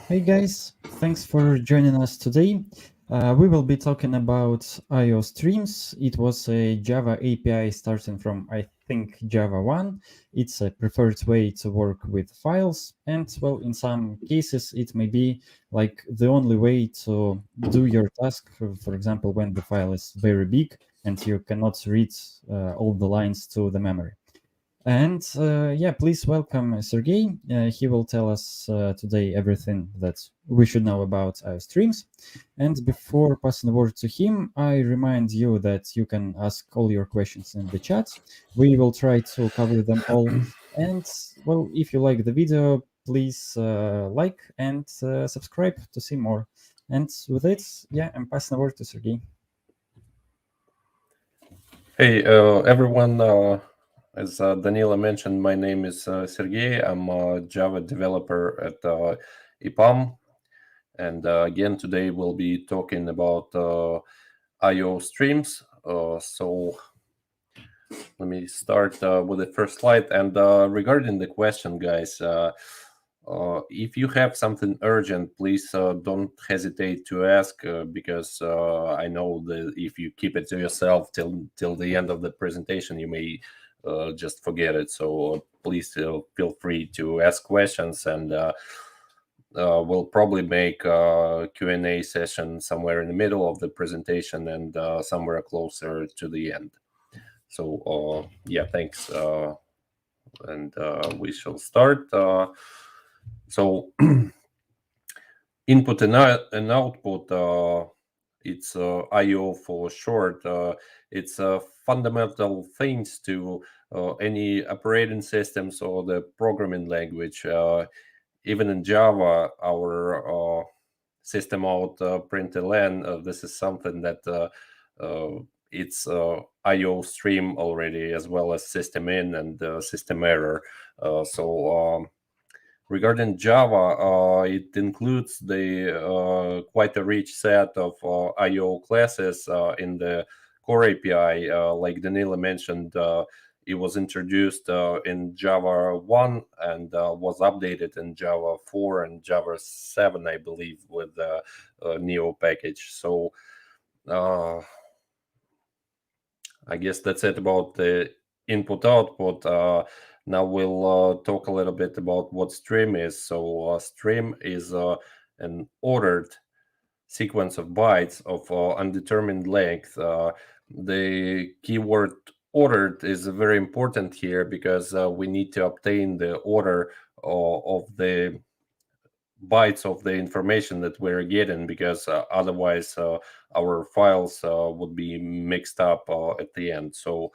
Hey guys, thanks for joining us today. We will be talking about I/O streams. It was a Java API starting from, I think, Java 1. It's a preferred way to work with files, and well, in some cases, it may be like the only way to do your task. For example, when the file is very big and you cannot read all the lines to the memory. And yeah, please welcome Sergey. He will tell us today everything that we should know about our streams. And before passing the word to him, I remind you that you can ask all your questions in the chat. We will try to cover them all. And well, if you like the video, please like and subscribe to see more. And with it, yeah, I'm passing the word to Sergey. Hey, everyone. As Danila mentioned, my name is Sergey. I'm a Java developer at EPAM. And again, today we'll be talking about I/O streams. So let me start with the first slide. And regarding the question, guys, if you have something urgent, please don't hesitate to ask because I know that if you keep it to yourself till the end of the presentation, you may just forget it. So please feel free to ask questions, and we'll probably make a Q&A session somewhere in the middle of the presentation and somewhere closer to the end. So yeah, thanks. And we shall start. So input and output, it's I/O for short. It's fundamental things to any operating systems or the programming language. Even in Java, our system out println, this is something that it's I/O stream already, as well as system in and system error. So regarding Java, it includes the quite a rich set of I/O classes in the core API. Like Danila mentioned, it was introduced in Java 1 and was updated in Java 4 and Java 7, I believe, with the Neo package. So I guess that's it about the input-output. Now we'll talk a little bit about what stream is. So stream is an ordered sequence of bytes of undetermined length. The keyword ordered is very important here because we need to obtain the order of the bytes of the information that we're getting, because otherwise our files would be mixed up at the end. So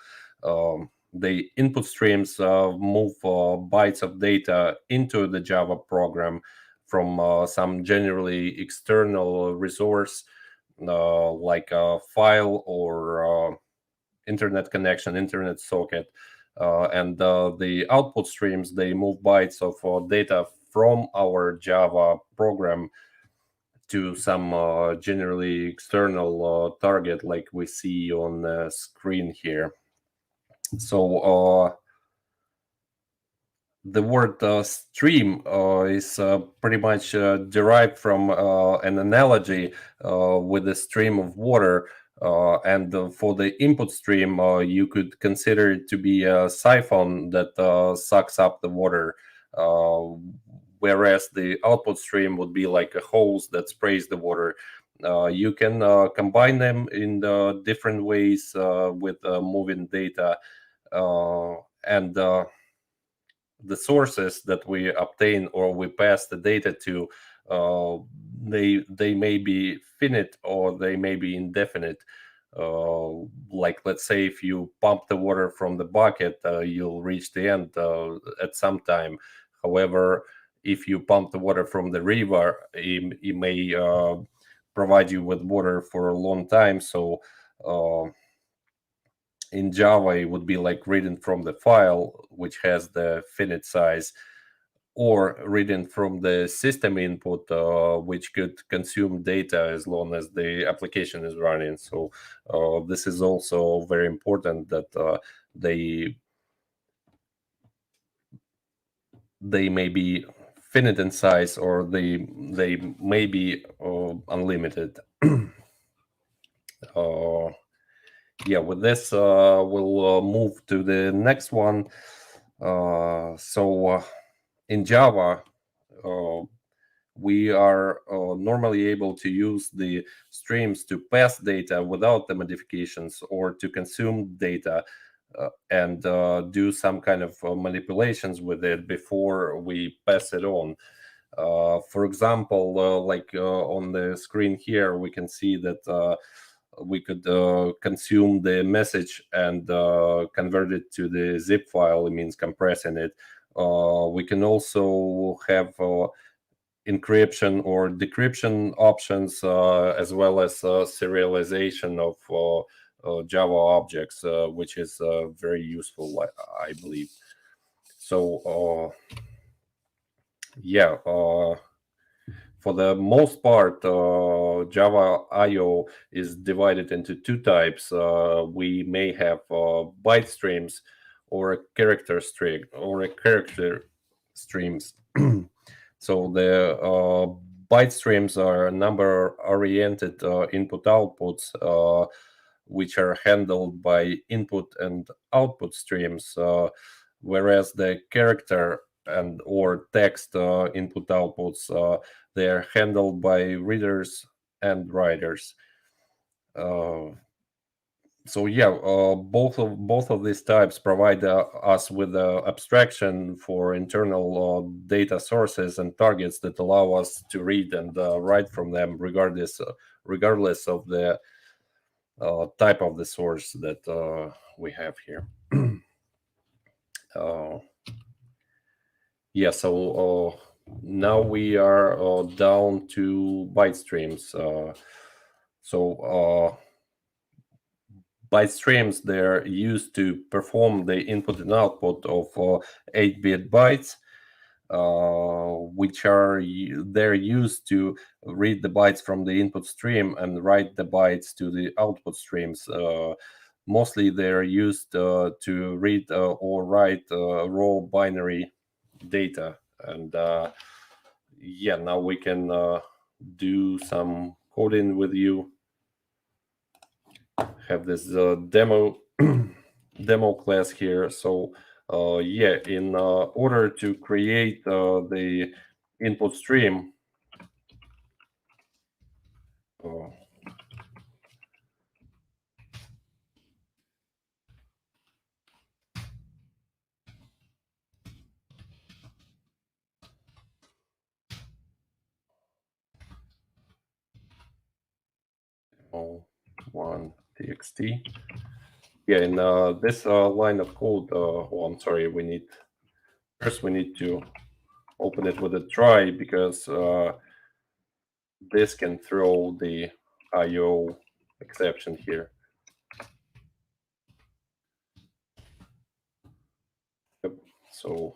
the input streams move bytes of data into the Java program from some generally external resource like a file or internet connection, internet socket. And the output streams, they move bytes of data from our Java program to some generally external target, like we see on the screen here. So the word stream is pretty much derived from an analogy with a stream of water. And for the input stream, you could consider it to be a siphon that sucks up the water, whereas the output stream would be like a hose that sprays the water. You can combine them in different ways with moving data, and the sources that we obtain or we pass the data to, they may be finite or they may be indefinite. Like, let's say if you pump the water from the bucket, you'll reach the end at some time. However, if you pump the water from the river, it may provide you with water for a long time. So in Java, it would be like reading from the file, which has the finite size, or reading from the system input, which could consume data as long as the application is running. So this is also very important that they may be finite in size, or they may be unlimited. Yeah, with this, we'll move to the next one. So in Java, we are normally able to use the streams to pass data without the modifications, or to consume data and do some kind of manipulations with it before we pass it on. For example, on the screen here, we can see that we could consume the message and convert it to the zip file. It means compressing it. We can also have encryption or decryption options, as well as serialization of Java objects, which is very useful, I believe. So, yeah. For the most part, Java I/O is divided into two types. We may have byte streams or a character string or a character streams. So the byte streams are number-oriented input outputs, which are handled by input and output streams, whereas the character and or text input outputs, they are handled by readers and writers. So yeah, both of these types provide us with abstraction for internal data sources and targets that allow us to read and write from them, regardless of the type of the source that we have here. Yeah, so now we are down to byte streams. So byte streams, they're used to perform the input and output of 8-bit bytes, which are they're used to read the bytes from the input stream and write the bytes to the output streams. Mostly they're used to read or write raw binary data. And yeah, now we can do some coding with you. Have this demo demo class here. So yeah, in order to create the input stream, one txt. Yeah, in this line of code, oh, I'm sorry, we need to open it with a try, because this can throw the IO exception here. Yep. So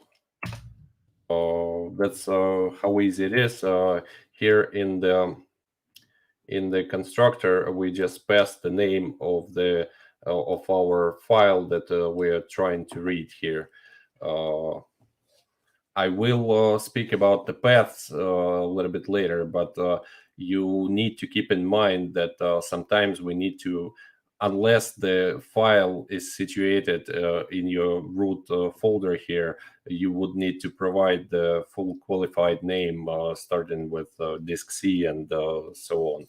that's how easy it is. Here in the constructor, we just pass the name of the of our file that we are trying to read here. I will speak about the paths a little bit later, but you need to keep in mind that sometimes we need to, unless the file is situated in your root folder here, you would need to provide the full qualified name, starting with disk C and so on.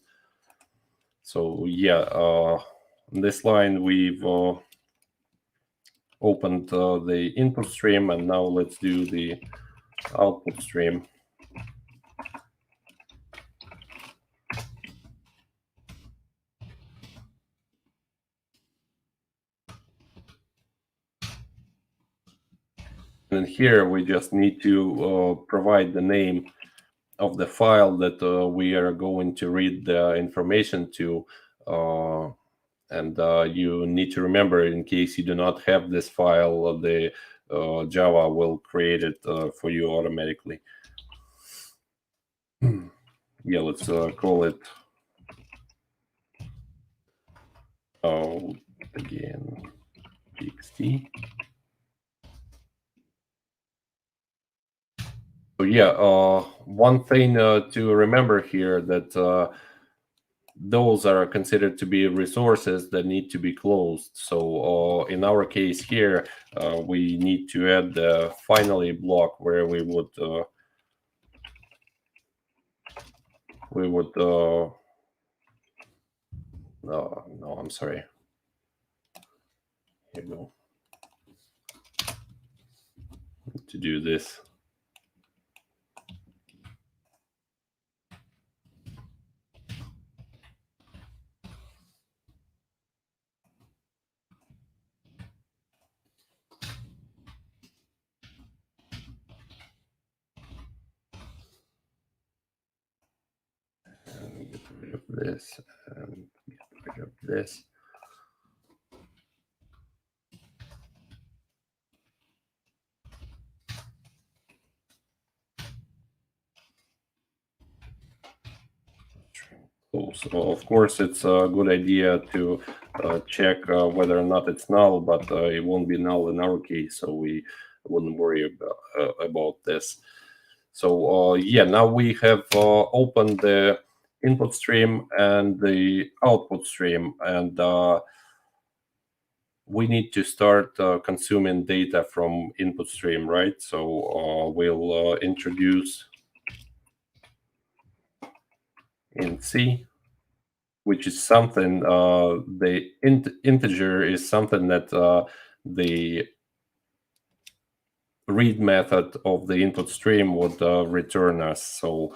So yeah, on this line we've opened the input stream, and now let's do the output stream. And here we just need to provide the name of the file that we are going to read the information to. And you need to remember, in case you do not have this file, the Java will create it for you automatically. Yeah, let's call it again txt. So yeah, one thing to remember here that those are considered to be resources that need to be closed. So in our case here, we need to add the finally block where we would no, I'm sorry. Here we go. To do this. Get rid of this and get rid of this. So of course, it's a good idea to check whether or not it's null, but it won't be null in our case, so we wouldn't worry about this. So yeah, now we have opened the input stream and the output stream, and we need to start consuming data from input stream, right? So we'll introduce in C, which is something, the integer is something that the read method of the input stream would return us. So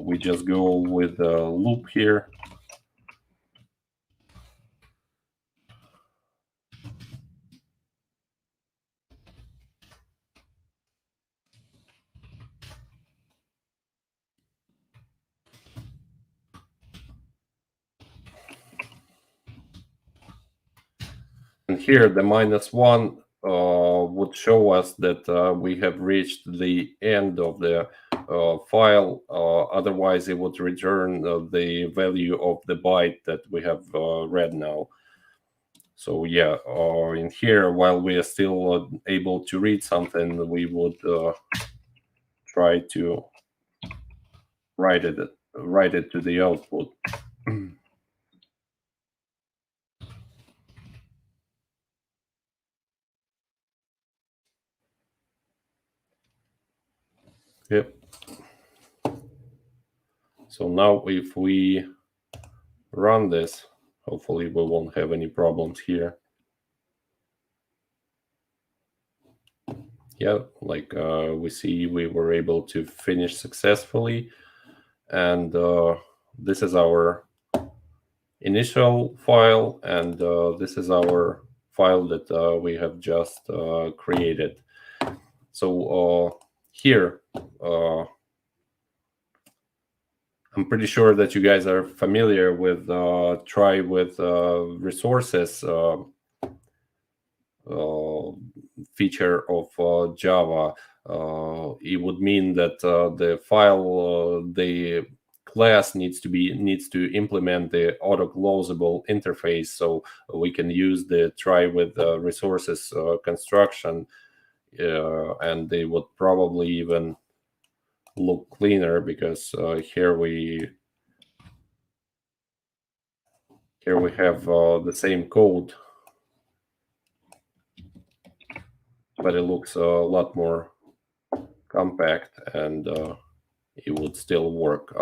we just go with the loop here. And here the -1 would show us that we have reached the end of the file. Otherwise, it would return the value of the byte that we have read now. So yeah, in here, while we are still able to read something, we would try to write it to the output. Yep. So now if we run this, hopefully we won't have any problems here. Yeah, like we see we were able to finish successfully. And this is our initial file, and this is our file that we have just created. So here, I'm pretty sure that you guys are familiar with try with resources feature of Java. It would mean that the file, the class needs to implement the auto closable interface, so we can use the try with resources construction, and they would probably even look cleaner because here we have the same code, but it looks a lot more compact, and it would still work.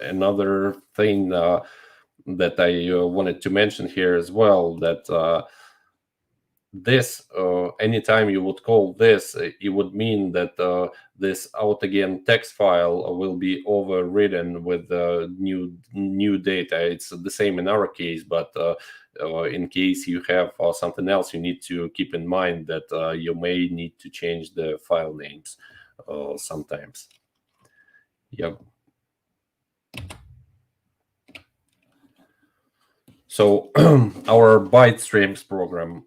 Another thing that I wanted to mention here as well, that this, anytime you would call this, it would mean that this out again text file will be overridden with new data. It's the same in our case, but in case you have something else, you need to keep in mind that you may need to change the file names sometimes. Yep. So our byte streams program,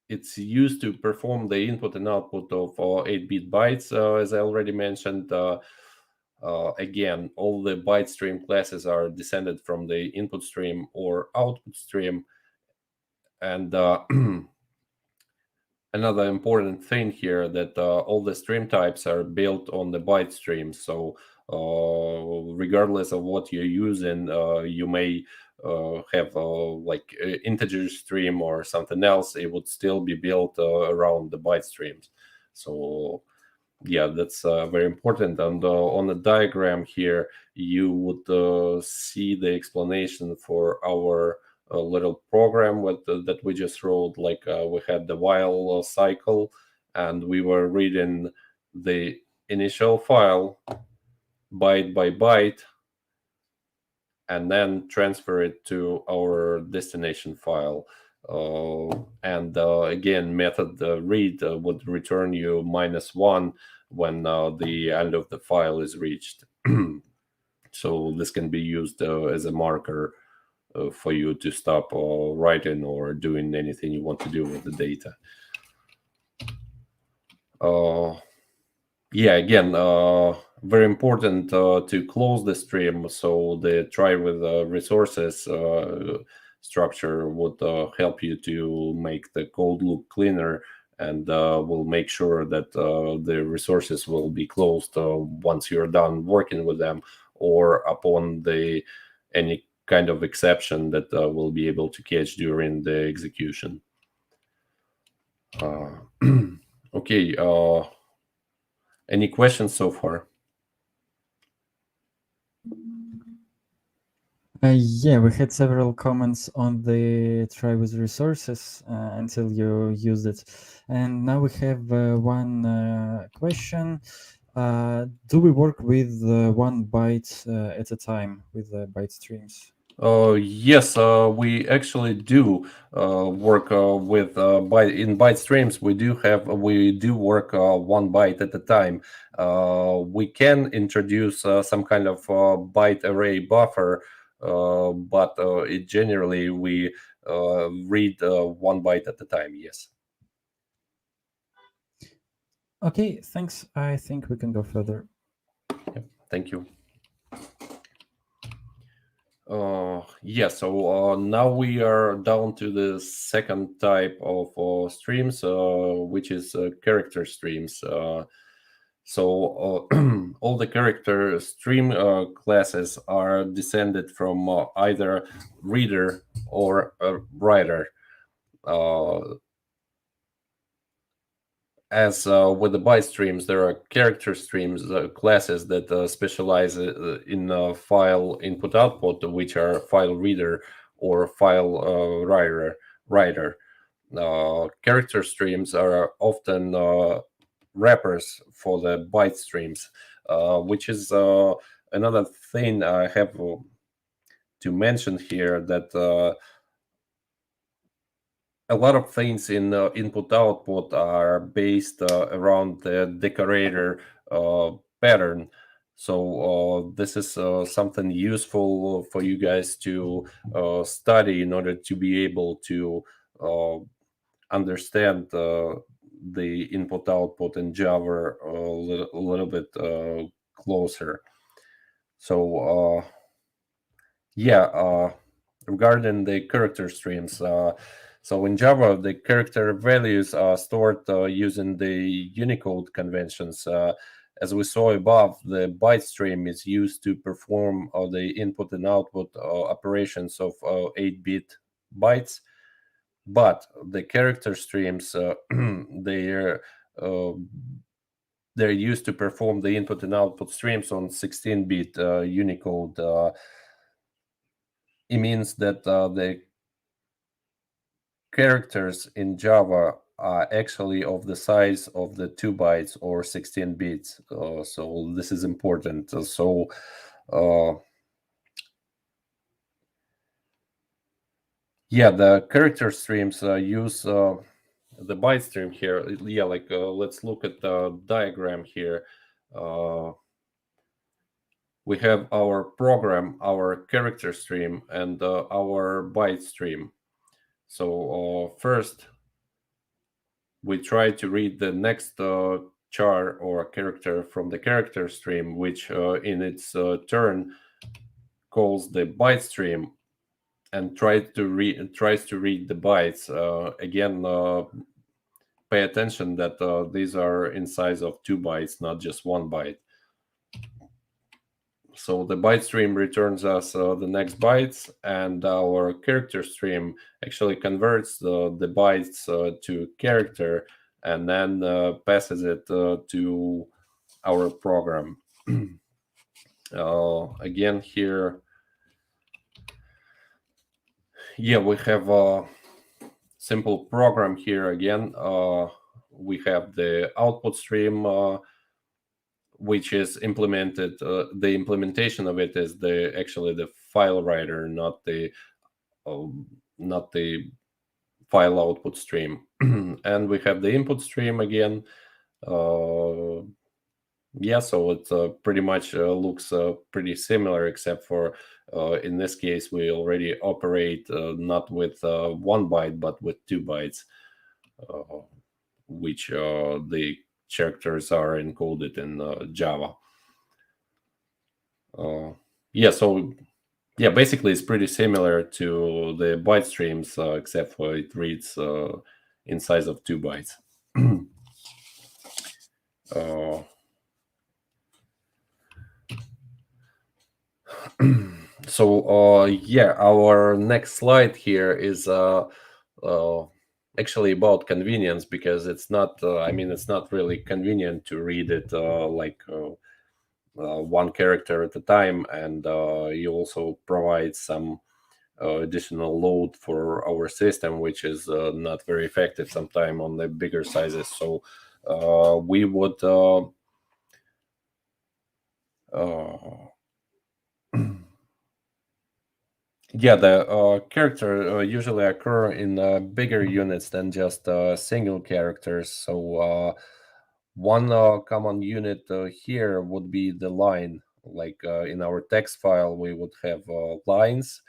it's used to perform the input and output of 8-bit bytes, as I already mentioned. Again, all the byte stream classes are descended from the input stream or output stream. And another important thing here that all the stream types are built on the byte stream. So regardless of what you're using, you may have like integer stream or something else. It would still be built around the byte streams. So yeah, that's very important. And on the diagram here, you would see the explanation for our little program that we just wrote. Like we had the while cycle, and we were reading the initial file byte by byte, and then transfer it to our destination file. And again, method read would return you -1 when the end of the file is reached. So this can be used as a marker for you to stop writing or doing anything you want to do with the data. Yeah, again, very important to close the stream. So the try with resources structure would help you to make the code look cleaner, and will make sure that the resources will be closed once you're done working with them, or upon the any kind of exception that we'll be able to catch during the execution. Okay. Any questions so far? Yeah, we had several comments on the try with resources until you used it. And now we have one question. Do we work with 1 byte at a time with byte streams? Yes, we actually do work with byte streams. We do work 1 byte at a time. We can introduce some kind of byte array buffer, but it generally we read 1 byte at a time. Yes. Okay, thanks. I think we can go further. Yeah, thank you. Yeah, so now we are down to the second type of streams, which is character streams. So all the character stream classes are descended from either reader or writer. As with the byte streams, there are character streams classes that specialize in file input output, which are file reader or file writer. Character streams are often wrappers for the byte streams, which is another thing I have to mention here, that a lot of things in input output are based around the decorator pattern. So this is something useful for you guys to study in order to be able to understand the input output in Java a little bit closer. So yeah, regarding the character streams, so in Java, the character values are stored using the Unicode conventions. As we saw above, the byte stream is used to perform the input and output operations of 8-bit bytes, but the character streams they're uh, they're used to perform the input and output streams on 16-bit Unicode. It means that the characters in Java are actually of the size of the 2 bytes or 16 bits. So this is important. Uh, yeah, the character streams use the byte stream here. Yeah, like let's look at the diagram here. We have our program, our character stream, and our byte stream. So first, we try to read the next char or character from the character stream, which in its turn calls the byte stream and tries to read the bytes. Again, pay attention that these are in size of 2 bytes, not just 1 byte. So the byte stream returns us the next bytes, and our character stream actually converts the bytes to character and then passes it to our program. Again here, yeah, we have a simple program here again. We have the output stream, which is implemented. The implementation of it is actually the file writer, not the file output stream. And we have the input stream again. Yeah, so it pretty much looks pretty similar, except for in this case we already operate not with 1 byte but with 2 bytes, which the characters are encoded in Java. Yeah, so yeah, basically it's pretty similar to the byte streams, except for it reads in size of 2 bytes. So yeah, our next slide here is actually about convenience, because it's not it's not really convenient to read it like one character at a time, and you also provide some additional load for our system, which is not very effective sometimes on the bigger sizes. So we would yeah, the character usually occur in bigger units than just single characters. So one common unit here would be the line. Like in our text file, we would have lines,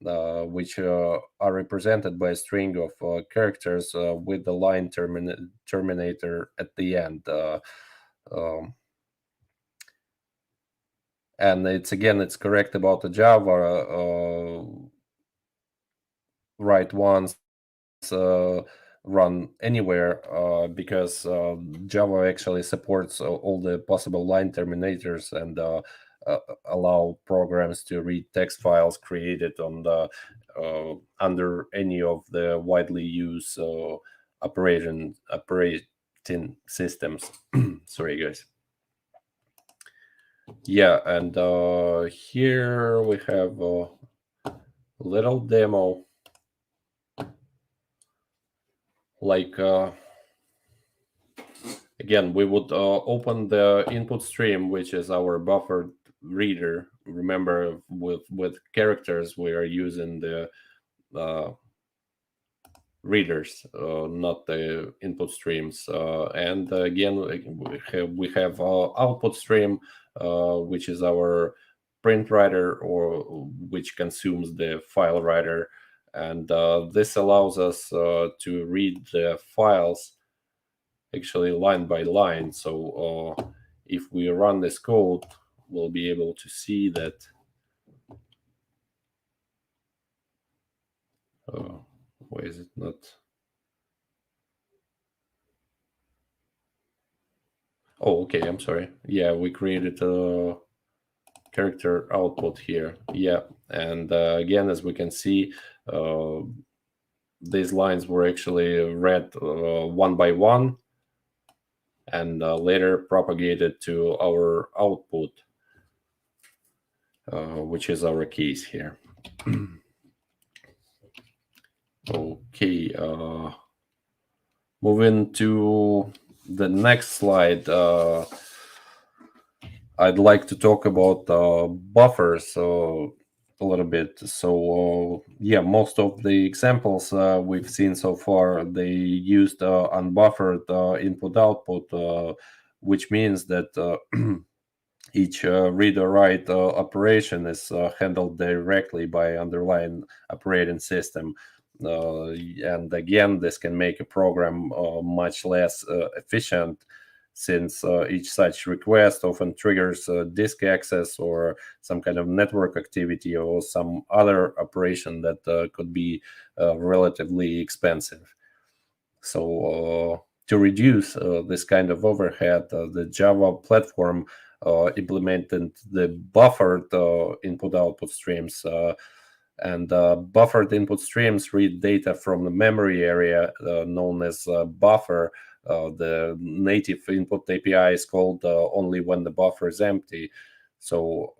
which are represented by a string of characters with the line terminator at the end. Um, and it's correct about the Java. Write once, run anywhere, because Java actually supports all the possible line terminators and allow programs to read text files created on the under any of the widely used operating systems. Sorry, guys. Yeah, and here we have a little demo. Like again, we would open the input stream, which is our buffered reader. Remember, with characters, we are using the readers, not the input streams. And again, we have output stream, which is our print writer, or which consumes the file writer, and this allows us to read the files actually line by line. So if we run this code, we'll be able to see that why is it not? Oh, okay, I'm sorry. Yeah, we created a character output here. Yeah, and again, as we can see, these lines were actually read one by one, and later propagated to our output, which is our case here. Okay, moving to the next slide, I'd like to talk about buffers a little bit. So yeah, most of the examples we've seen so far, they used unbuffered input-output, which means that each read or write operation is handled directly by underlying operating system. And again, this can make a program much less efficient, since each such request often triggers disk access or some kind of network activity or some other operation that could be relatively expensive. So to reduce this kind of overhead, the Java platform implemented the buffered input-output streams. And buffered input streams read data from the memory area known as buffer. The native input API is called only when the buffer is empty. So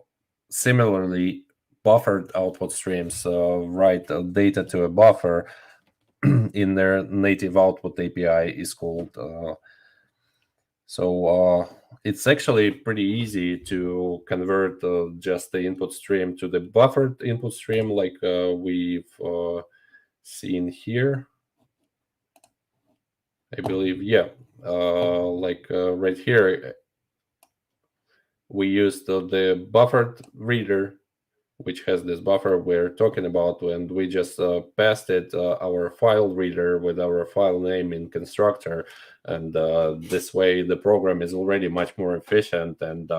similarly, buffered output streams write data to a buffer in their native output API is called. So it's actually pretty easy to convert just the input stream to the buffered input stream, like we've seen here. I believe, yeah, like right here, we used the buffered reader, which has this buffer we're talking about, and we just passed it our file reader with our file name in constructor, and this way the program is already much more efficient. And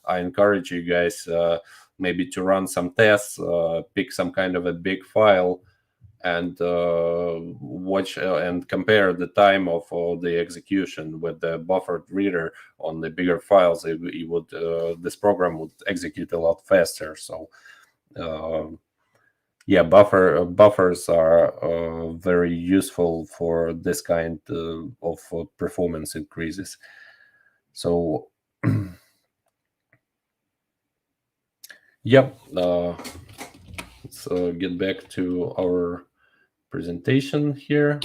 I encourage you guys maybe to run some tests, pick some kind of a big file, and watch and compare the time of the execution with the buffered reader on the bigger files. It would this program would execute a lot faster. So yeah, buffers are very useful for this kind of performance increases. So yep, let's get back to our presentation here.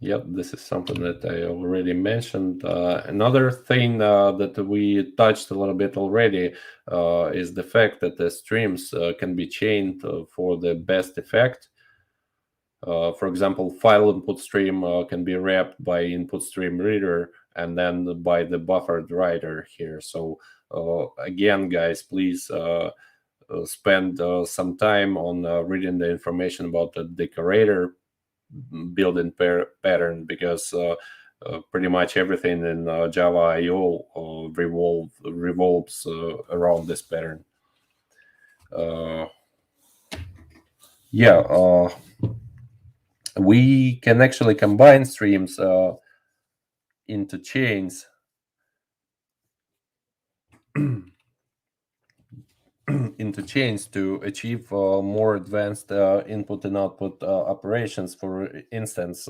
Yep, this is something that I already mentioned. Another thing that we touched a little bit already is the fact that the streams can be chained for the best effect. For example, file input stream can be wrapped by input stream reader and then by the buffered writer here. So again, guys, please spend some time on reading the information about the decorator building pattern, because pretty much everything in Java IO revolves around this pattern. Yeah, we can actually combine streams into chains into chains to achieve more advanced input and output operations. For instance,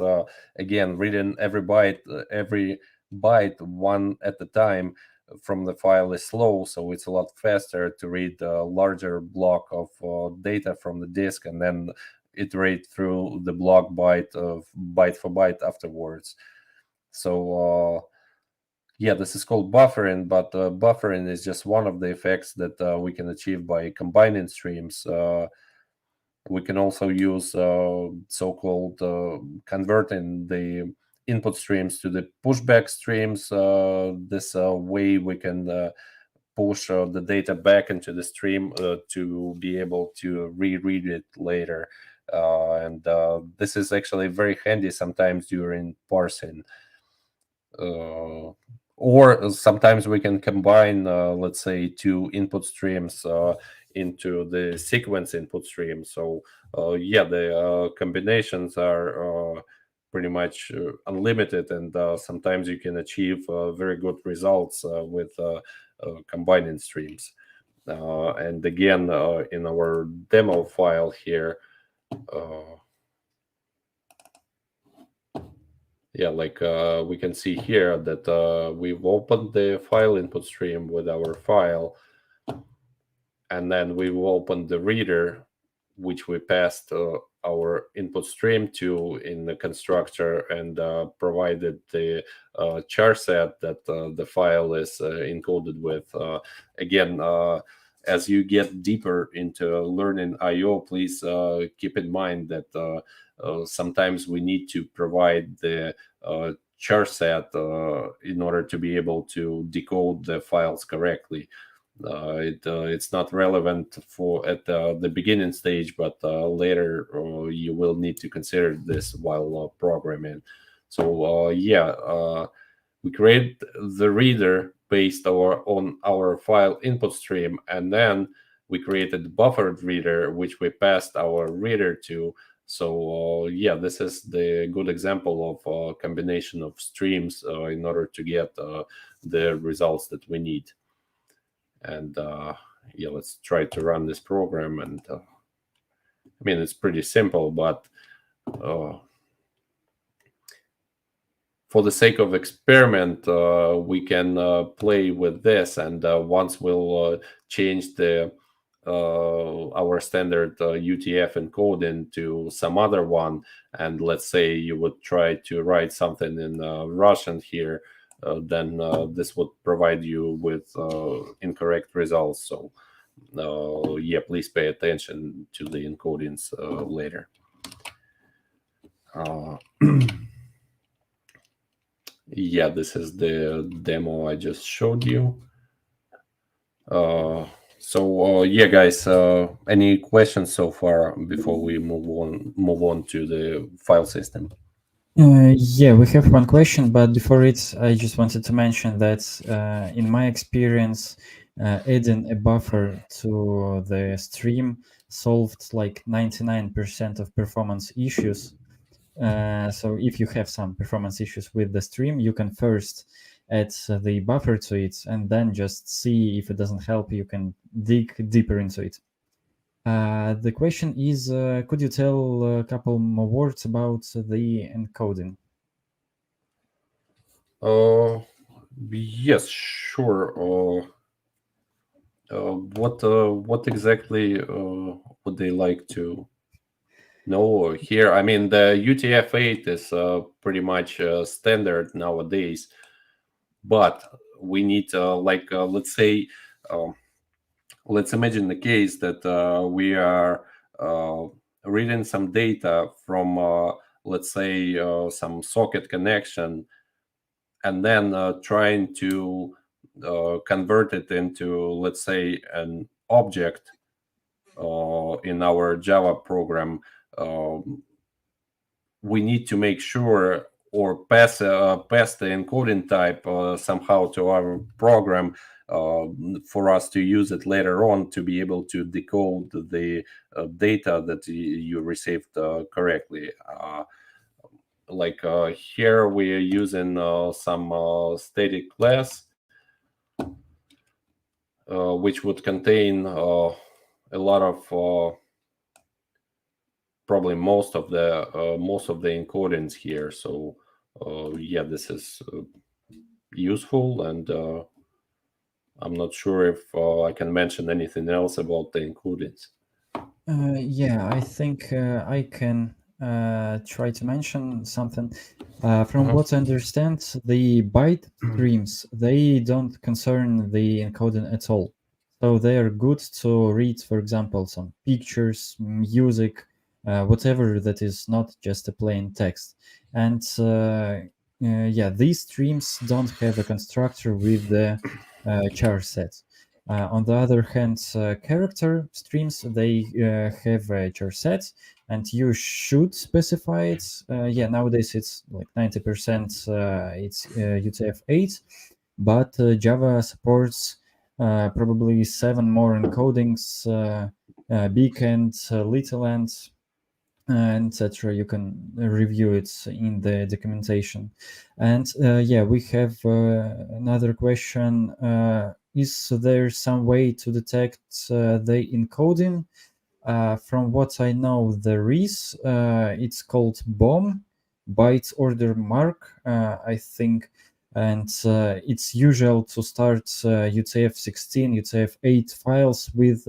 again, reading every byte one at a time from the file is slow, so it's a lot faster to read a larger block of data from the disk and then iterate through the block byte for byte afterwards. So yeah, this is called buffering, but buffering is just one of the effects that we can achieve by combining streams. We can also use so-called converting the input streams to the pushback streams. This way we can push the data back into the stream to be able to reread it later. And this is actually very handy sometimes during parsing. Or sometimes we can combine, let's say, two input streams into the sequence input stream. So yeah, the combinations are pretty much unlimited, and sometimes you can achieve very good results with combining streams. And again, in our demo file here, yeah, like we can see here that we've opened the file input stream with our file, and then we've opened the reader, which we passed our input stream to in the constructor, and provided the char set that the file is encoded with. Again, as you get deeper into learning IO, please keep in mind that sometimes we need to provide the char set in order to be able to decode the files correctly. It's not relevant for at the beginning stage, but later you will need to consider this while programming. So yeah, we create the reader based on our file input stream, and then we created buffered reader, which we passed our reader to, So yeah, this is the good example of a combination of streams in order to get the results that we need. And yeah, let's try to run this program. And I mean, it's pretty simple, but for the sake of experiment, we can play with this, and once we'll change the our standard UTF encoding to some other one, and let's say you would try to write something in Russian here, then this would provide you with incorrect results. So yeah, please pay attention to the encodings later. Yeah, this is the demo I just showed you. So yeah, guys, any questions so far before we move on to the file system? Yeah, we have one question, but before it, I just wanted to mention that in my experience, adding a buffer to the stream solved like 99% of performance issues. So if you have some performance issues with the stream, you can first add the buffer to it and then just see if it doesn't help, you can dig deeper into it. The question is, could you tell a couple more words about the encoding? Yes, sure. What exactly would they like to know here? I mean, the UTF-8 is pretty much standard nowadays, but we need let's say. Let's imagine the case that we are reading some data from, let's say, some socket connection, and then trying to convert it into, let's say, an object in our Java program. We need to make sure or pass the encoding type somehow to our program for us to use it later on to be able to decode the data that you received correctly. Here we are using some static class which would contain a lot of probably most of the encodings here. So yeah, this is useful, and I'm not sure if I can mention anything else about the encodings. Yeah, I think I can try to mention something. From what I understand, the byte streams, they don't concern the encoding at all. So they are good to read, for example, some pictures, music, whatever that is not just a plain text. And yeah, these streams don't have a constructor with the char set. On the other hand, character streams, they have a char set, and you should specify it. Yeah, nowadays it's like 90% it's UTF-8, but Java supports probably 7 more encodings, big and little and etc. You can review it in the documentation. And yeah, we have another question. Is there some way to detect the encoding? From what I know, there is. It's called BOM, byte order mark, I think. And it's usual to start UTF-16, UTF-8 files with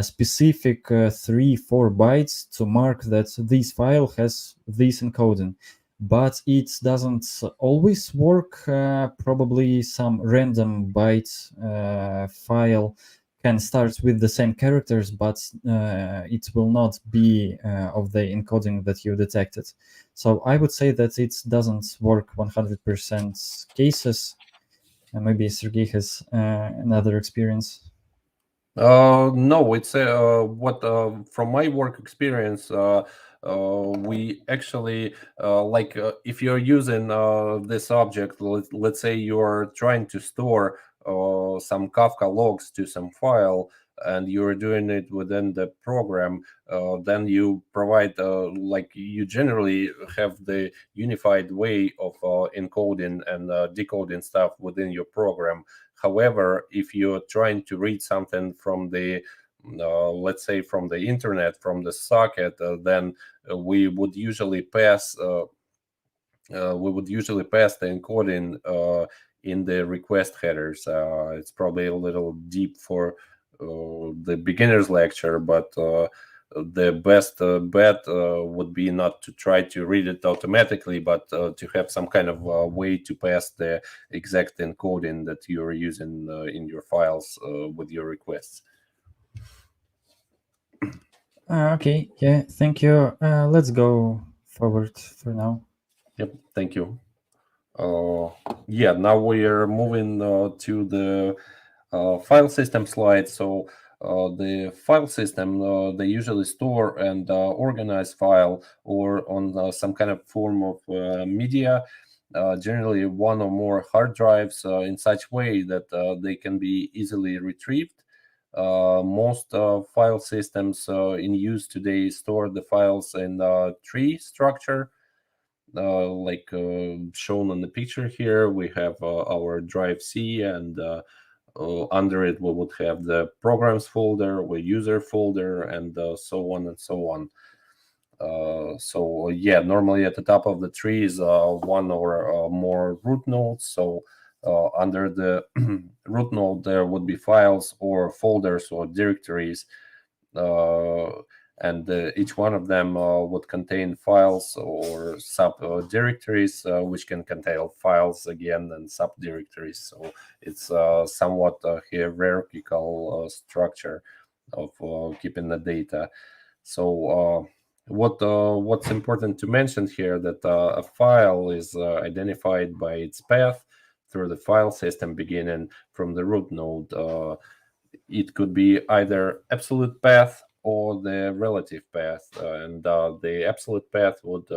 specific 3-4 bytes to mark that this file has this encoding, but it doesn't always work. Probably some random byte file can start with the same characters, but it will not be of the encoding that you detected. So I would say that it doesn't work 100% cases. Maybe Sergey has another experience. No, it's what from my work experience. We actually if you're using this object, let's say you're trying to store some Kafka logs to some file. and you're doing it within the program, then you provide like you generally have the unified way of encoding and decoding stuff within your program. However, if you're trying to read something from the let's say from the internet, from the socket, then we would usually pass the encoding in the request headers. It's probably a little deep for the beginner's lecture, but the best bet would be not to try to read it automatically, but to have some kind of way to pass the exact encoding that you're using in your files with your requests. Okay, yeah, thank you. Let's go forward for now. Yep, thank you. Yeah, now we are moving to the file system slide. So the file system, they usually store and organize file or on some kind of form of media, generally one or more hard drives in such way that they can be easily retrieved. Most file systems in use today store the files in tree structure. Like shown on the picture here, we have our drive C, and under it we would have the programs folder, or user folder, and so on and so on. So yeah, normally at the top of the tree is one or more root nodes. So under the root node there would be files or folders or directories, and each one of them would contain files or subdirectories, which can contain files again and subdirectories. So it's somewhat a hierarchical structure of keeping the data. So what's important to mention here, that a file is identified by its path through the file system beginning from the root node. It could be either absolute path or the relative path, and the absolute path would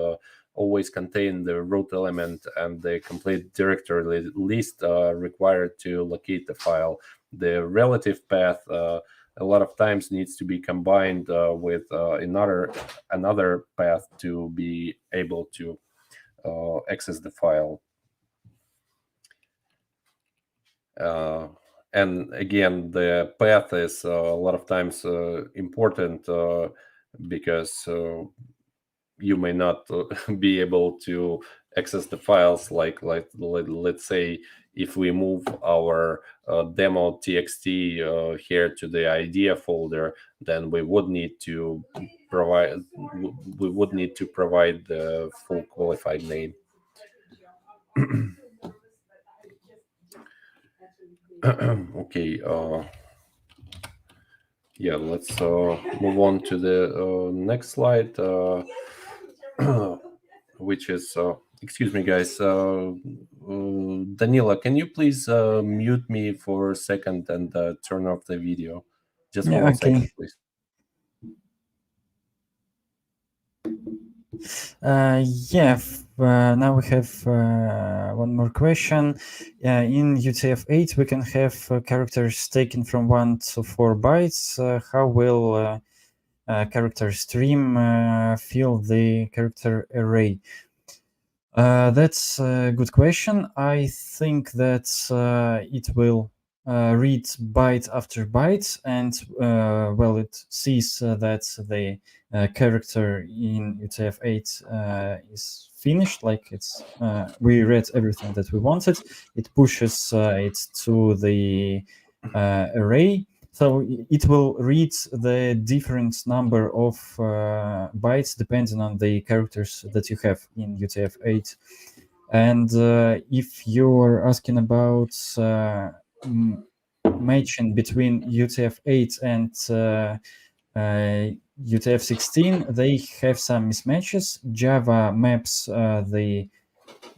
always contain the root element and the complete directory list required to locate the file. The relative path a lot of times needs to be combined with another path to be able to access the file. And again, the path is a lot of times important because you may not be able to access the files. Let's say if we move our demo txt here to the idea folder, then we would need to provide the full qualified name. Okay. Yeah, let's move on to the next slide, which is, excuse me, guys. Danila, can you please mute me for a second and turn off the video? Just for Yeah, 1 okay. second, please. Yeah, now we have one more question. In UTF-8, we can have characters taken from 1 to 4 bytes. How will character stream fill the character array? That's a good question. I think that it will read byte after byte, and well, it sees that the character in UTF-8 is finished, like it's we read everything that we wanted. It pushes it to the array. So it will read the different number of bytes depending on the characters that you have in UTF-8. And if you're asking about matching between UTF-8 and UTF-16, they have some mismatches. Java maps the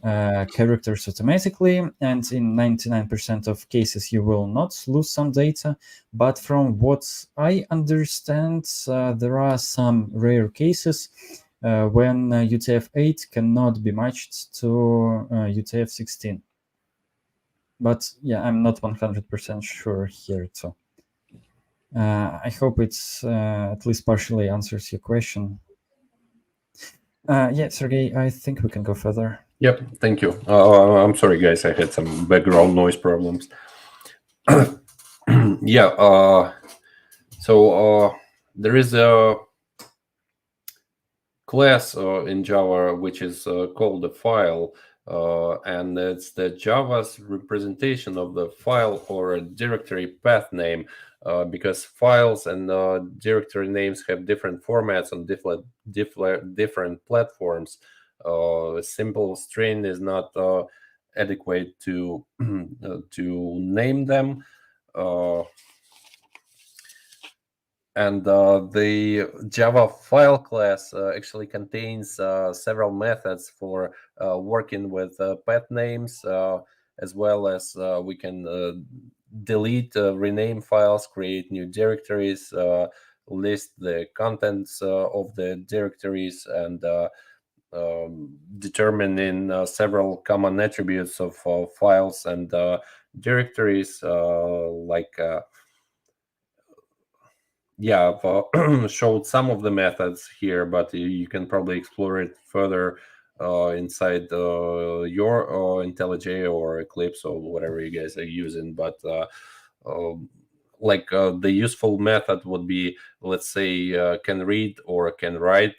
characters automatically, and in 99% of cases you will not lose some data. But from what I understand, there are some rare cases when UTF-8 cannot be matched to UTF-16. But yeah, I'm not 100% sure here too. I hope it's at least partially answers your question. Yeah, Sergey, I think we can go further. Yep, thank you. I'm sorry, guys, I had some background noise problems. Yeah, so there is a class in Java which is called a file, and it's the Java's representation of the file or a directory path name, because files and directory names have different formats on different platforms. A simple string is not adequate to to name them. Uh, and the Java file class actually contains several methods for working with path names, as well as we can delete, rename files, create new directories, list the contents of the directories, and determine in several common attributes of files and directories, like yeah, I've showed some of the methods here, but you can probably explore it further inside your IntelliJ or Eclipse or whatever you guys are using. But like the useful method would be, let's say, can read or can write.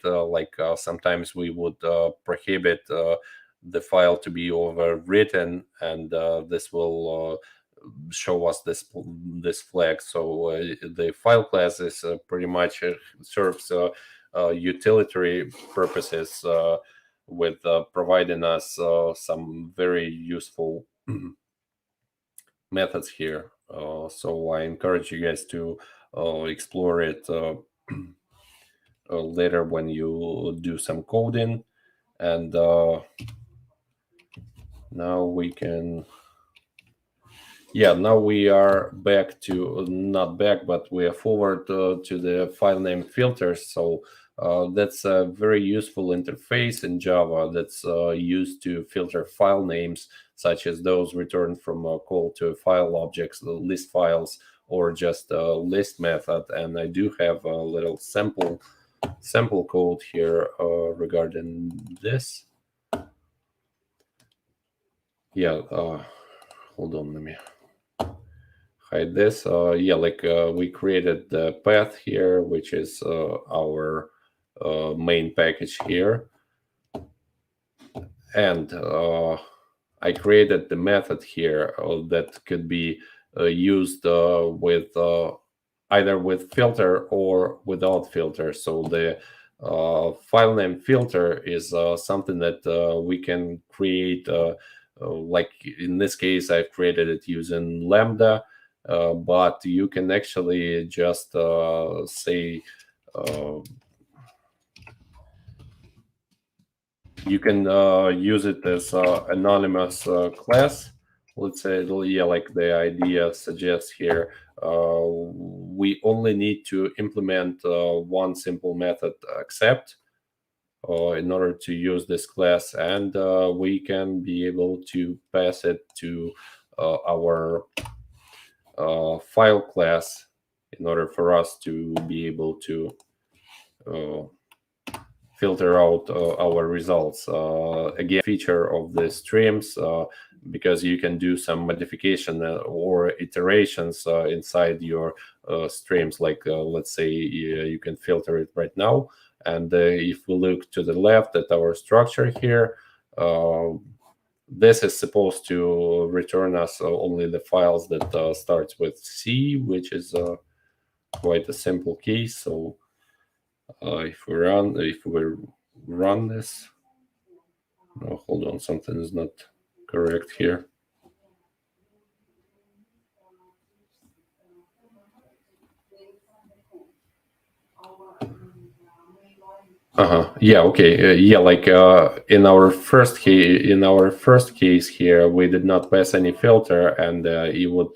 Sometimes we would prohibit the file to be overwritten, and this will show us this flag. So the file class is pretty much serves utilitarian purposes, with providing us some very useful methods here. So I encourage you guys to explore it later when you do some coding. And now we can, yeah, now we are back to, not back, but we are forward to the file name filters. So that's a very useful interface in Java that's used to filter file names, such as those returned from a call to file objects, the list files, or just a list method. And I do have a little sample code here regarding this. Yeah, hold on, let me hide this. Yeah, we created the path here, which is our main package here. And I created the method here that could be used with either with filter or without filter. So the file name filter is something that we can create, like in this case, I've created it using Lambda, but you can actually just say, you can use it as anonymous class. Let's say, yeah, like the idea suggests here, we only need to implement one simple method, accept, in order to use this class, and we can be able to pass it to our file class in order for us to be able to filter out our results. Again, feature of the streams, because you can do some modification or iterations inside your streams. Like let's say you can filter it right now, and if we look to the left at our structure here, this is supposed to return us only the files that starts with C, which is quite a simple case. So if we run this, no, hold on, something is not correct here. Yeah, okay. Yeah, like in our first case here, we did not pass any filter, and it would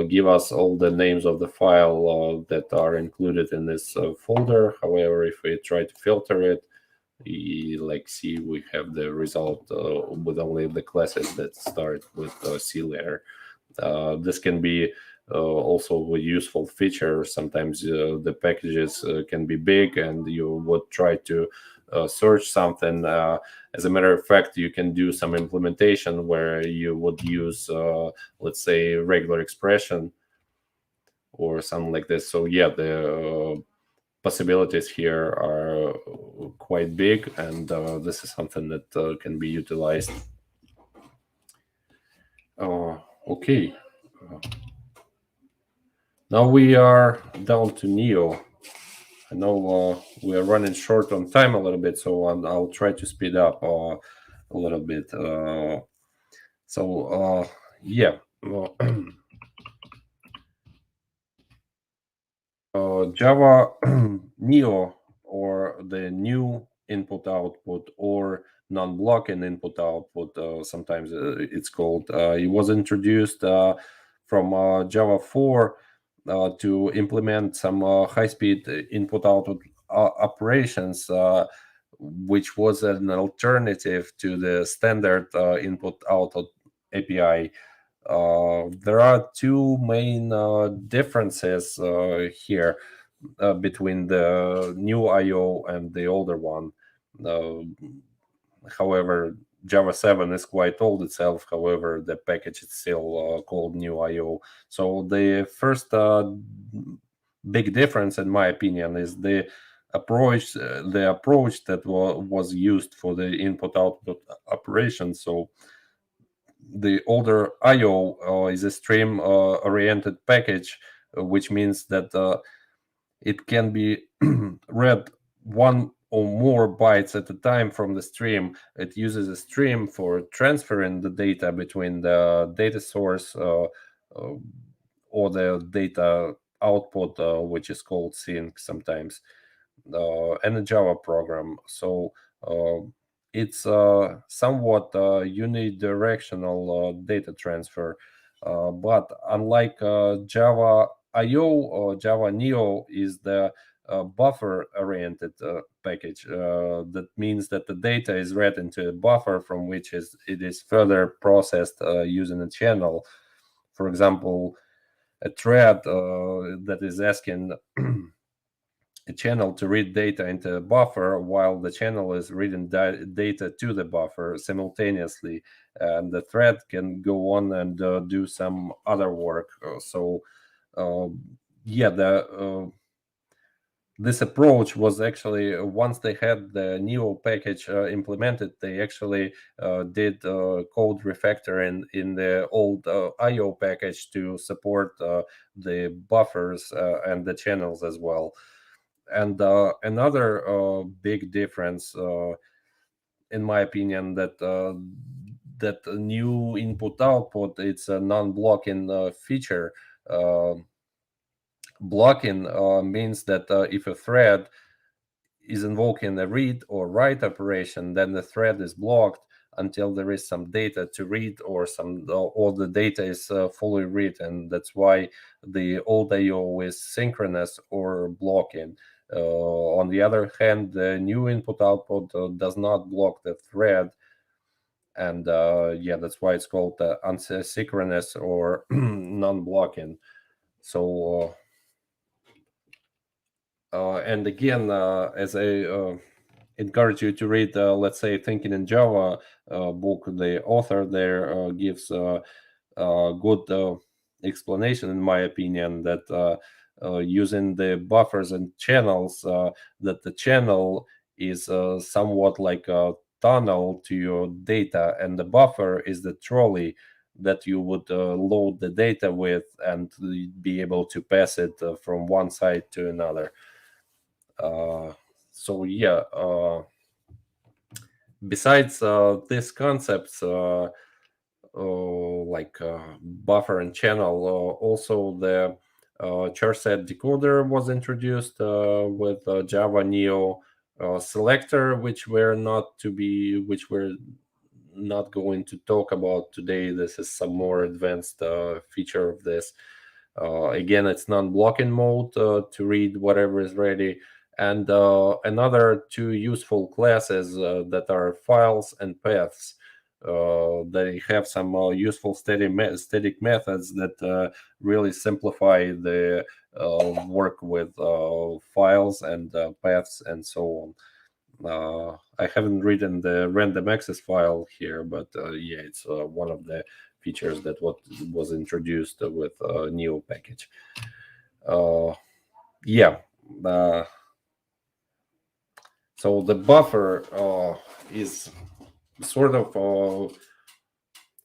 give us all the names of the file that are included in this folder. However, if we try to filter it, see, we have the result with only the classes that start with C letter. This can be also a useful feature. Sometimes the packages can be big, and you would try to search something. As a matter of fact, you can do some implementation where you would use, let's say, regular expression or something like this. So yeah, the possibilities here are quite big, and this is something that can be utilized. Okay. Now we are down to Neo. I know we are running short on time a little bit, so I'll try to speed up a little bit. Yeah. Java Neo, or the new input output, or non-blocking input output, sometimes it's called. It was introduced from Java 4 to implement some high-speed input output operations, which was an alternative to the standard input output API. There are two main differences here between the new IO and the older one. Uh, However, Java 7 is quite old itself. However, the package is still called new IO. So the first big difference, in my opinion, is the approach. The approach that was used for the input-output operation. So the older IO is a stream-oriented package, which means that it can be read one or more bytes at a time from the stream. It uses a stream for transferring the data between the data source or the data output, which is called sync sometimes, and a Java program. So it's somewhat unidirectional data transfer. But unlike Java IO, or Java Neo is the buffer-oriented package. That means that the data is read into a buffer from which it is further processed using a channel. For example, a thread that is asking a channel to read data into a buffer while the channel is reading data to the buffer simultaneously, and the thread can go on and do some other work. Yeah, this approach was actually, once they had the Neo package implemented, they actually did code refactor in the old IO package to support the buffers and the channels as well. And another big difference, in my opinion, that a new input output, it's a non-blocking feature. Blocking means that if a thread is invoking a read or write operation, then the thread is blocked until there is some data to read, or the data is fully read. And that's why the old IO is synchronous or blocking. On the other hand, the new input output does not block the thread, and yeah, that's why it's called asynchronous or non-blocking. So and again, as I encourage you to read, let's say, Thinking in Java book, the author there gives a good explanation, in my opinion, that using the buffers and channels, that the channel is somewhat like a tunnel to your data, and the buffer is the trolley that you would load the data with and be able to pass it from one side to another. So yeah, besides these concepts, like buffer and channel, also the char set decoder was introduced with Java Neo selector, which we're not going to talk about today. This is some more advanced feature of this. Again, it's non-blocking mode to read whatever is ready. And another two useful classes that are files and paths. they have some useful static methods that really simplify the work with files and paths and so on. I haven't written the random access file here, but yeah, it's one of the features that what was introduced with Neo package. Yeah. Uh, so the buffer is sort of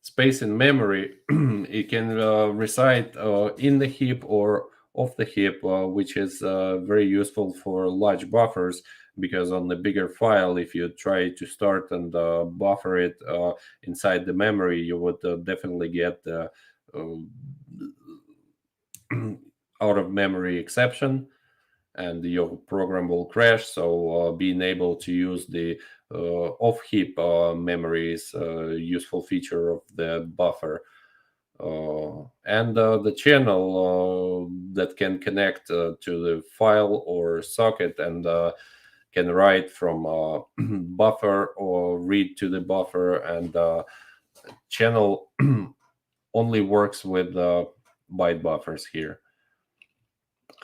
space in memory. It can reside in the heap or off the heap, which is very useful for large buffers, because on the bigger file, if you try to start and buffer it inside the memory, you would definitely get out of memory exception, and your program will crash. So being able to use the off heap memory is a useful feature of the buffer. And the channel that can connect to the file or socket and can write from buffer or read to the buffer, and channel only works with byte buffers here.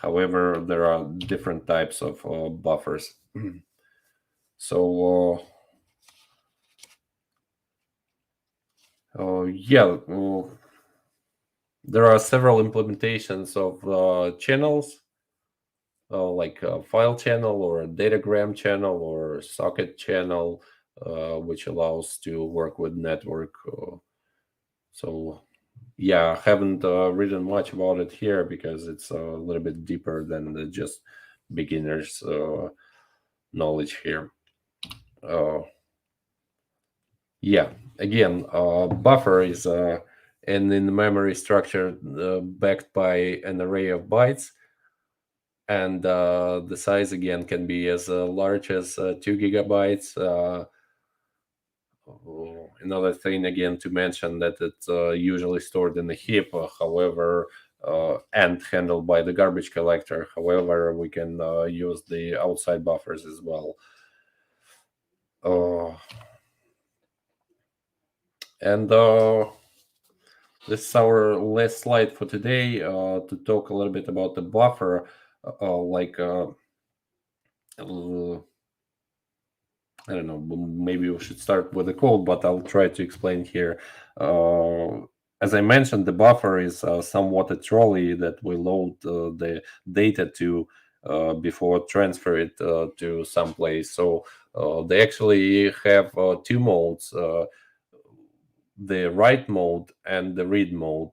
However, there are different types of buffers. So yeah, there are several implementations of channels, like a file channel or a datagram channel or socket channel, which allows to work with network. So yeah, I haven't written much about it here because it's a little bit deeper than just beginners knowledge here. Yeah, again, buffer is an in-memory structure backed by an array of bytes, and the size again can be as large as 2 gigabytes. Another thing again to mention that it's usually stored in the heap, however, and handled by the garbage collector. However, we can use the outside buffers as well. And this is our last slide for today, to talk a little bit about the buffer. I don't know, maybe we should start with the code, but I'll try to explain here. As I mentioned, the buffer is somewhat a trolley that we load the data to before transfer it to some place. So they actually have two modes, the write mode and the read mode.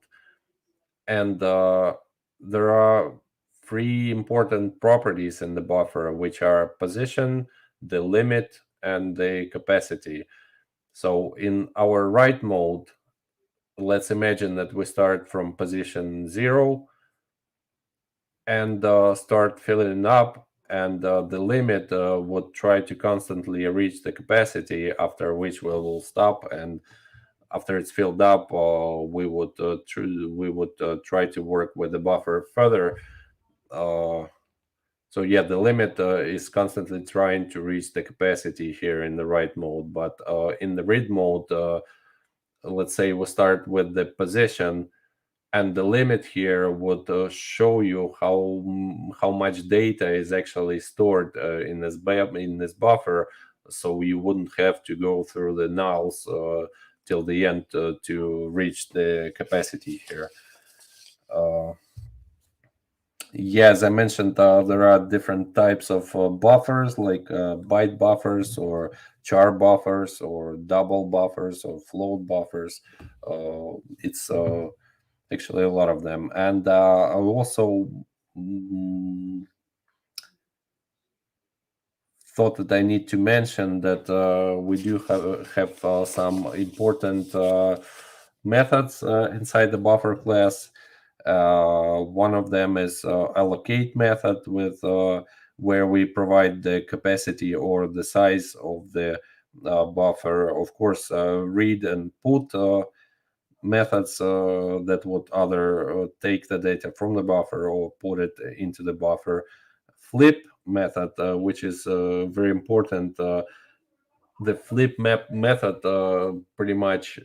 And there are three important properties in the buffer, which are position, the limit, and the capacity. So in our write mode, let's imagine that we start from position 0 and start filling it up, and the limit would try to constantly reach the capacity, after which we will stop, and after it's filled up, we would try to work with the buffer further. So yeah, the limit is constantly trying to reach the capacity here in the write mode, but in the read mode, let's say we start with the position, and the limit here would show you how much data is actually stored in this buffer, so you wouldn't have to go through the nulls till the end to reach the capacity here. Yeah, as I mentioned, there are different types of buffers, like byte buffers or char buffers or double buffers or float buffers. It's actually a lot of them. And I also thought that I need to mention that we do have some important methods inside the buffer class. One of them is allocate method, with where we provide the capacity or the size of the buffer. Of course, read and put methods that would either take the data from the buffer or put it into the buffer. Flip method, which is very important, the flip map method pretty much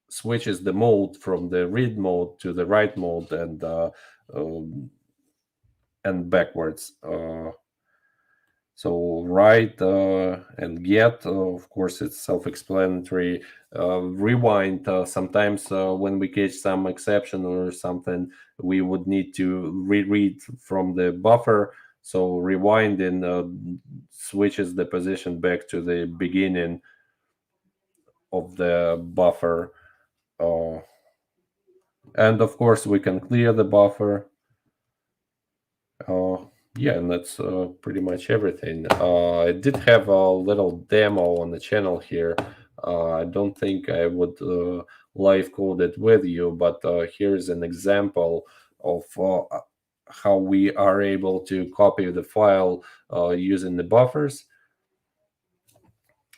switches the mode from the read mode to the write mode um, and backwards. So write and get, of course, it's self-explanatory. Rewind, sometimes when we catch some exception or something, we would need to reread from the buffer. So rewinding switches the position back to the beginning of the buffer. Uh, and of course, we can clear the buffer. Uh, yeah, and that's pretty much everything. I did have a little demo on the channel here. I don't think I would live code it with you, but here's an example of how we are able to copy the file using the buffers.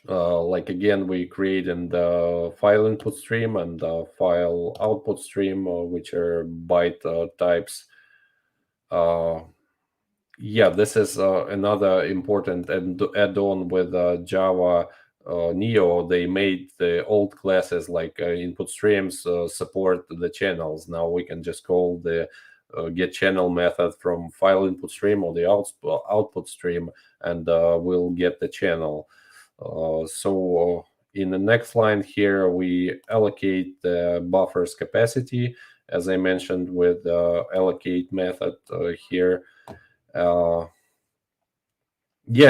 Like again, we create in the file input stream and file output stream, which are byte types. Yeah, this is another important add-on with Java Neo. They made the old classes like input streams support the channels. Now we can just call the get channel method from file input stream or the output stream, and we'll get the channel. So in the next line here, we allocate the buffer's capacity, as I mentioned with allocate method here. Yeah,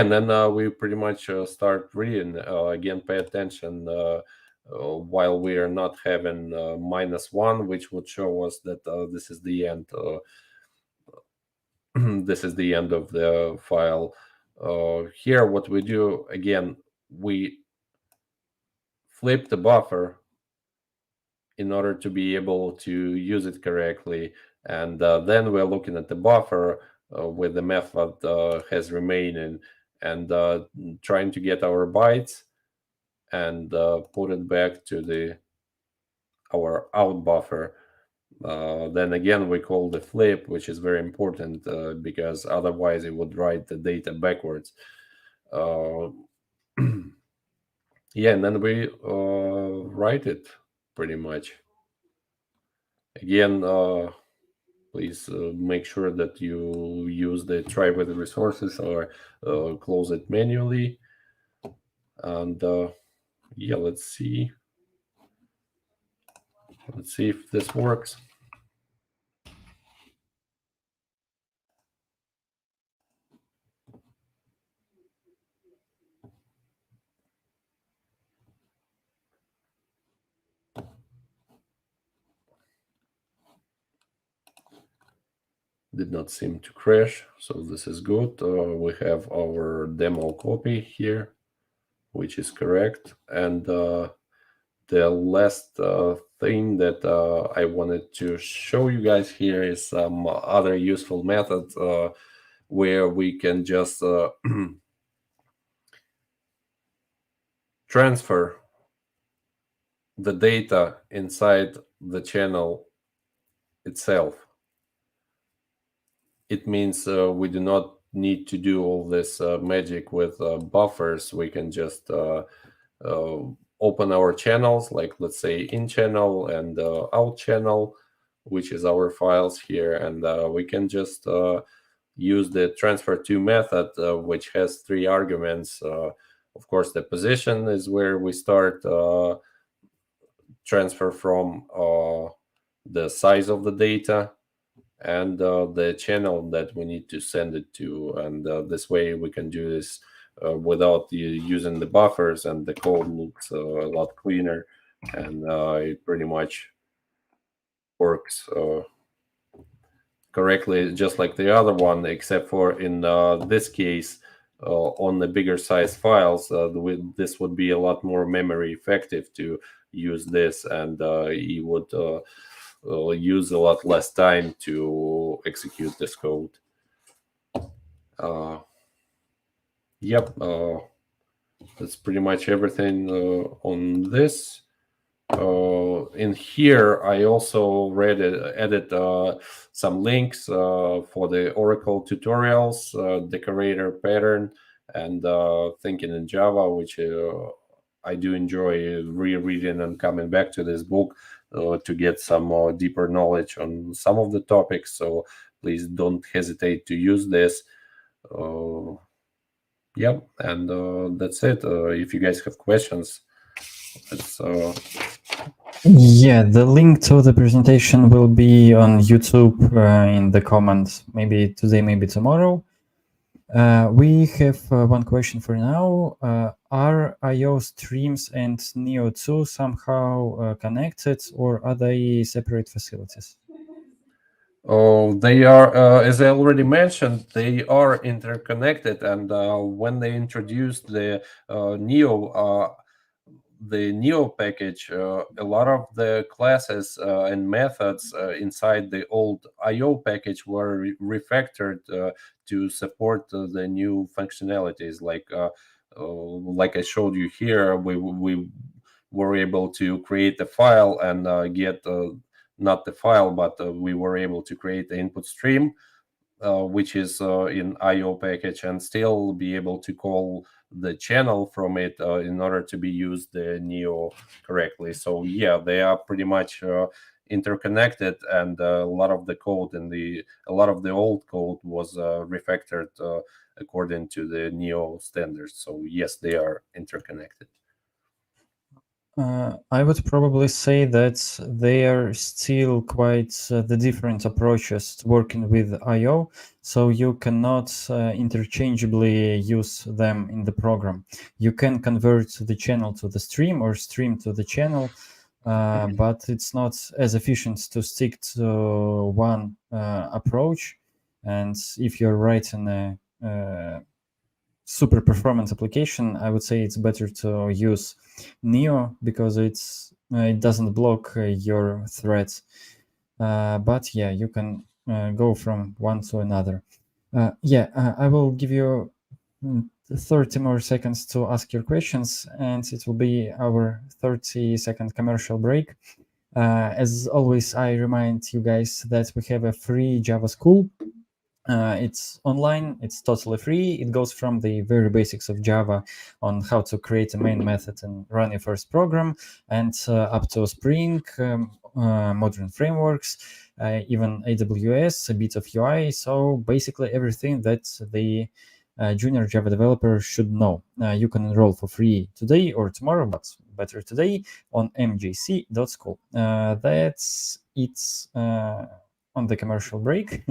and then we pretty much start reading. Again, pay attention while we are not having -1, which would show us that this is the end. This is the end of the file. Here, what we do, again, we flip the buffer in order to be able to use it correctly. And then we're looking at the buffer with the method has remaining and trying to get our bytes and put it back to our out buffer. Then again, we call the flip, which is very important because otherwise it would write the data backwards. Yeah, and then we write it pretty much. Again, please make sure that you use the try with the resources or close it manually. And yeah, let's see if this works. Did not seem to crash, so this is good. We have our demo copy here, which is correct. And the last thing that I wanted to show you guys here is some other useful methods where we can just transfer the data inside the channel itself. It means we do not need to do all this magic with buffers. We can just open our channels, like let's say in channel and out channel, which is our files here, and we can just use the transfer to method, which has 3 arguments. Of course, the position is where we start transfer from the size of the data and the channel that we need to send it to. And this way we can do this without using the buffers, and the code looks a lot cleaner, and it pretty much works correctly, just like the other one, except for in this case, on the bigger size files, this would be a lot more memory effective to use this, and you would use a lot less time to execute this code. Yep, that's pretty much everything on this. In here, I also added some links for the Oracle tutorials, decorator pattern, and thinking in Java, which I do enjoy rereading and coming back to this book to get some more deeper knowledge on some of the topics. So please don't hesitate to use this. Uh, yeah, and that's it. If you guys have questions, let's. Yeah, the link to the presentation will be on YouTube in the comments, maybe today, maybe tomorrow. We have one question for now. Are IO streams and Neo2 somehow connected, or are they separate facilities? Oh, they are, as I already mentioned, they are interconnected. And when they introduced the Neo package, a lot of the classes and methods inside the old IO package were refactored to support the new functionalities. Like I showed you here, we were able to create a file and get not the file, but we were able to create the input stream, which is in IO package, and still be able to call the channel from it in order to be used the Neo correctly. So yeah, they are pretty much interconnected, and a lot of the code in a lot of the old code was refactored according to the Neo standards. So yes, they are interconnected. I would probably say that they are still quite the different approaches to working with I/O, so you cannot interchangeably use them in the program. You can convert the channel to the stream or stream to the channel, but it's not as efficient to stick to one approach. And if you're writing a super performance application, I would say it's better to use Neo because it doesn't block your threads. But yeah, you can go from one to another. I will give you 30 more seconds to ask your questions, and it will be our 30-second commercial break. As always, I remind you guys that we have a free Java school. It's online, it's totally free. It goes from the very basics of Java on how to create a main method and run your first program, and up to Spring, modern frameworks, even AWS, a bit of UI. So basically everything that the junior Java developer should know. You can enroll for free today or tomorrow, but better today on mjc.school. That's it on the commercial break.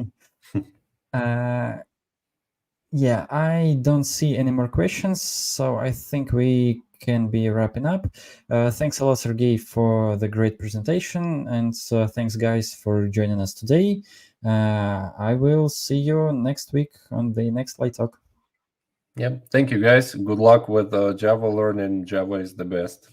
Yeah, I don't see any more questions, so I think we can be wrapping up. Thanks a lot, Sergey, for the great presentation, and thanks, guys, for joining us today. I will see you next week on the next Light Talk. Yeah, thank you, guys. Good luck with Java learning. Java is the best.